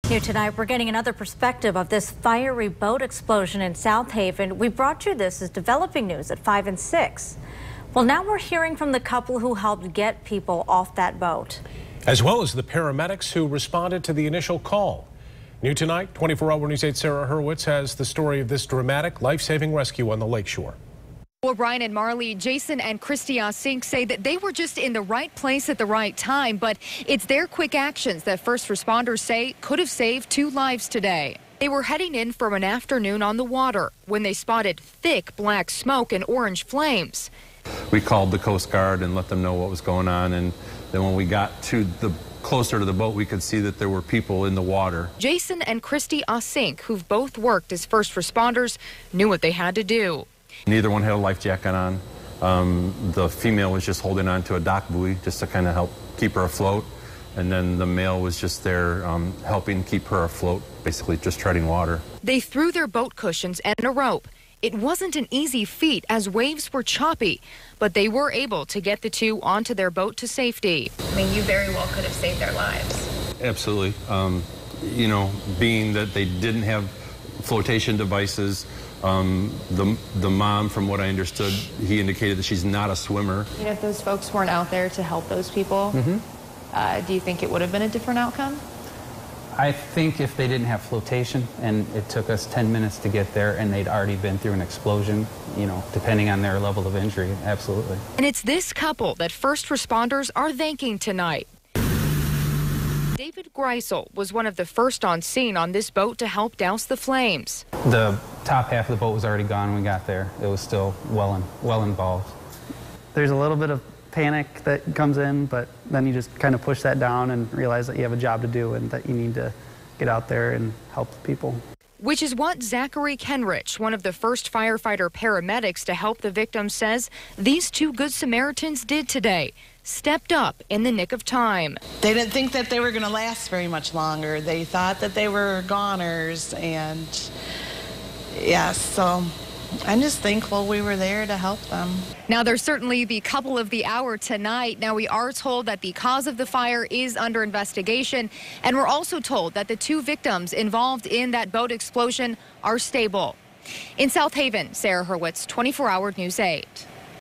New tonight, we're getting another perspective of this fiery boat explosion in South Haven. We brought you this as developing news at 5 and 6. Well, now we're hearing from the couple who helped get people off that boat, as well as the paramedics who responded to the initial call. New tonight, 24-hour News 8's Sarah Hurwitz has the story of this dramatic life-saving rescue on the lakeshore. Well, Brian and Marley, Jason and Christy Sink say that they were just in the right place at the right time, but it's their quick actions that first responders say could have saved 2 lives today. They were heading in from an afternoon on the water when they spotted thick black smoke and orange flames. We called the Coast Guard and let them know what was going on, and then when we got to closer to the boat, we could see that there were people in the water. Jason and Christy Sink, who've both worked as first responders, knew what they had to do. Neither one had a life jacket on. The female was just holding on to a dock buoy just to kind of help keep her afloat. And then the male was just there helping keep her afloat, basically just treading water. They threw their boat cushions and a rope. It wasn't an easy feat as waves were choppy, but they were able to get the 2 onto their boat to safety. I mean, you very well could have saved their lives. Absolutely. You know, being that they didn't have flotation devices, the mom, from what I understood, he indicated that she's not a swimmer. You know, if those folks weren't out there to help those people, do you think it would have been a different outcome? I think if they didn't have flotation and it took us 10 minutes to get there and they'd already been through an explosion, you know, depending on their level of injury, absolutely. And it's this couple that first responders are thanking tonight. David Greisel was one of the first on scene on this boat to help douse the flames. The top half of the boat was already gone when we got there. It was still well involved. There's a little bit of panic that comes in, but then you just kind of push that down and realize that you have a job to do and that you need to get out there and help people. Which is what Zachary Kenrich, one of the first firefighter paramedics to help the victims, says these 2 Good Samaritans did today. Stepped up in the nick of time. They didn't think that they were going to last very much longer. They thought that they were goners, and yeah, so I'm just thankful we were there to help them. Now, there's certainly the couple of the hour tonight. Now, we are told that the cause of the fire is under investigation, and we're also told that the 2 victims involved in that boat explosion are stable. In South Haven, Sarah Hurwitz, 24-hour News 8.